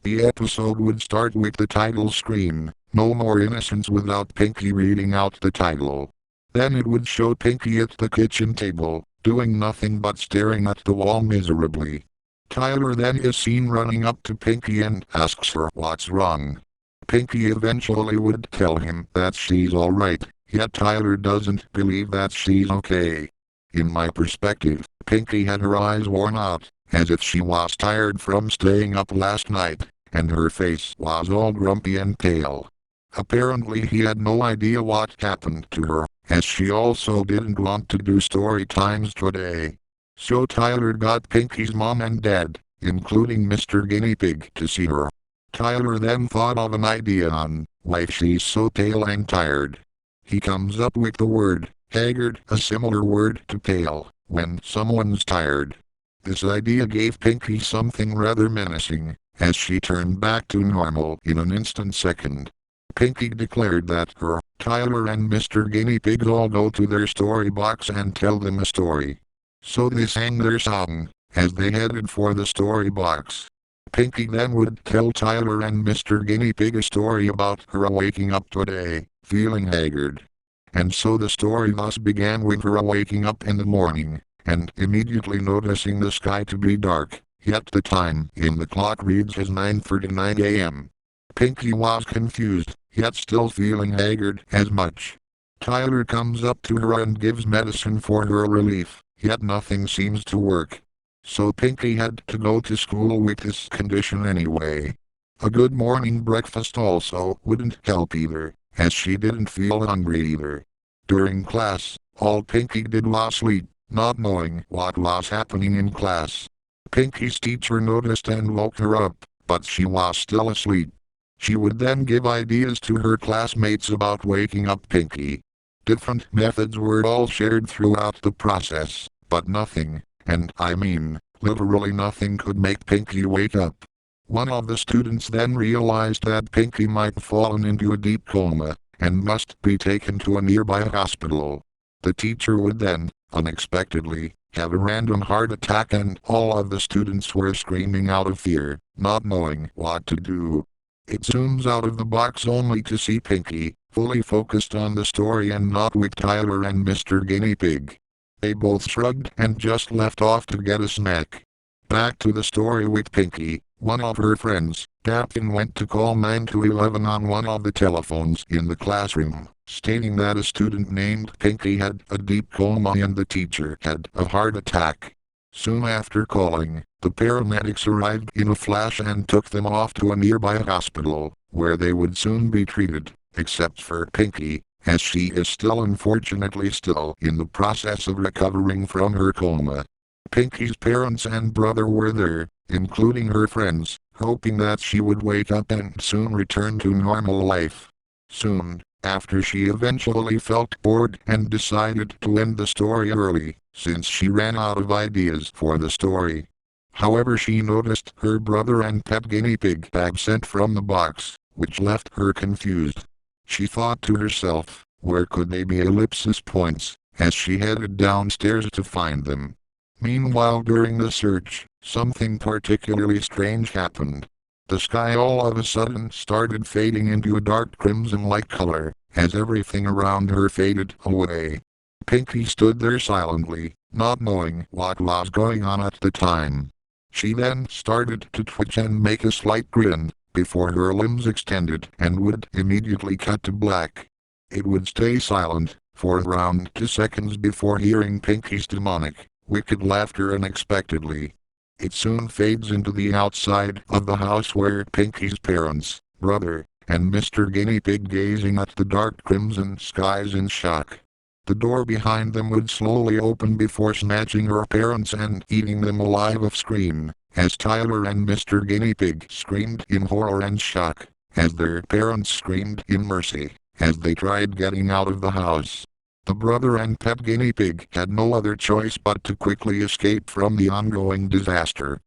The episode would start with the title screen, "No More Innocence," without Pinky reading out the title. Then it would show Pinky at the kitchen table, doing nothing but staring at the wall miserably. Tyler then is seen running up to Pinky and asks her what's wrong. Pinky eventually would tell him that she's alright, yet Tyler doesn't believe that she's okay. In my perspective, Pinky had her eyes worn out, as if she was tired from staying up last night, and her face was all grumpy and pale. Apparently he had no idea what happened to her, as she also didn't want to do story times today. So Tyler got Pinky's mom and dad, including Mr. Guinea Pig, to see her. Tyler then thought of an idea on why she's so pale and tired. He comes up with the word haggard, a similar word to pale, when someone's tired. This idea gave Pinky something rather menacing, as she turned back to normal in an instant second. Pinky declared that her, Tyler and Mr. Guinea Pig all go to their story box and tell them a story. So they sang their song, as they headed for the story box. Pinky then would tell Tyler and Mr. Guinea Pig a story about her waking up today, feeling haggard. And so the story thus began with her waking up in the morning, and immediately noticing the sky to be dark, yet the time in the clock reads as 9:39 a.m. Pinky was confused, yet still feeling haggard as much. Tyler comes up to her and gives medicine for her relief, yet nothing seems to work. So Pinky had to go to school with this condition anyway. A good morning breakfast also wouldn't help either, as she didn't feel hungry either. During class, all Pinky did was sleep, not knowing what was happening in class. Pinky's teacher noticed and woke her up, but she was still asleep. She would then give ideas to her classmates about waking up Pinky. Different methods were all shared throughout the process, but nothing, and I mean, literally nothing, could make Pinky wake up. One of the students then realized that Pinky might have fallen into a deep coma, and must be taken to a nearby hospital. The teacher would then, unexpectedly, have a random heart attack, and all of the students were screaming out of fear, not knowing what to do. It zooms out of the box only to see Pinky, fully focused on the story and not with Tyler and Mr. Guinea Pig. They both shrugged and just left off to get a snack. Back to the story with Pinky. One of her friends, Captain, went to call 911 on one of the telephones in the classroom, stating that a student named Pinky had a deep coma and the teacher had a heart attack. Soon after calling, the paramedics arrived in a flash and took them off to a nearby hospital, where they would soon be treated, except for Pinky, as she is still unfortunately still in the process of recovering from her coma. Pinky's parents and brother were there, including her friends, hoping that she would wake up and soon return to normal life. Soon after, she eventually felt bored and decided to end the story early, since she ran out of ideas for the story. However, she noticed her brother and pet guinea pig absent from the box, which left her confused. She thought to herself, where could they be? Ellipsis points, as she headed downstairs to find them. Meanwhile, during the search, something particularly strange happened. The sky all of a sudden started fading into a dark crimson-like color, as everything around her faded away. Pinky stood there silently, not knowing what was going on at the time. She then started to twitch and make a slight grin, before her limbs extended and would immediately cut to black. It would stay silent for around 2 seconds before hearing Pinky's demonic, wicked laughter unexpectedly. It soon fades into the outside of the house, where Pinky's parents, brother, and Mr. Guinea Pig gazing at the dark crimson skies in shock. The door behind them would slowly open before snatching her parents and eating them alive off screen, as Tyler and Mr. Guinea Pig screamed in horror and shock, as their parents screamed in mercy, as they tried getting out of the house. The brother and pet guinea pig had no other choice but to quickly escape from the ongoing disaster.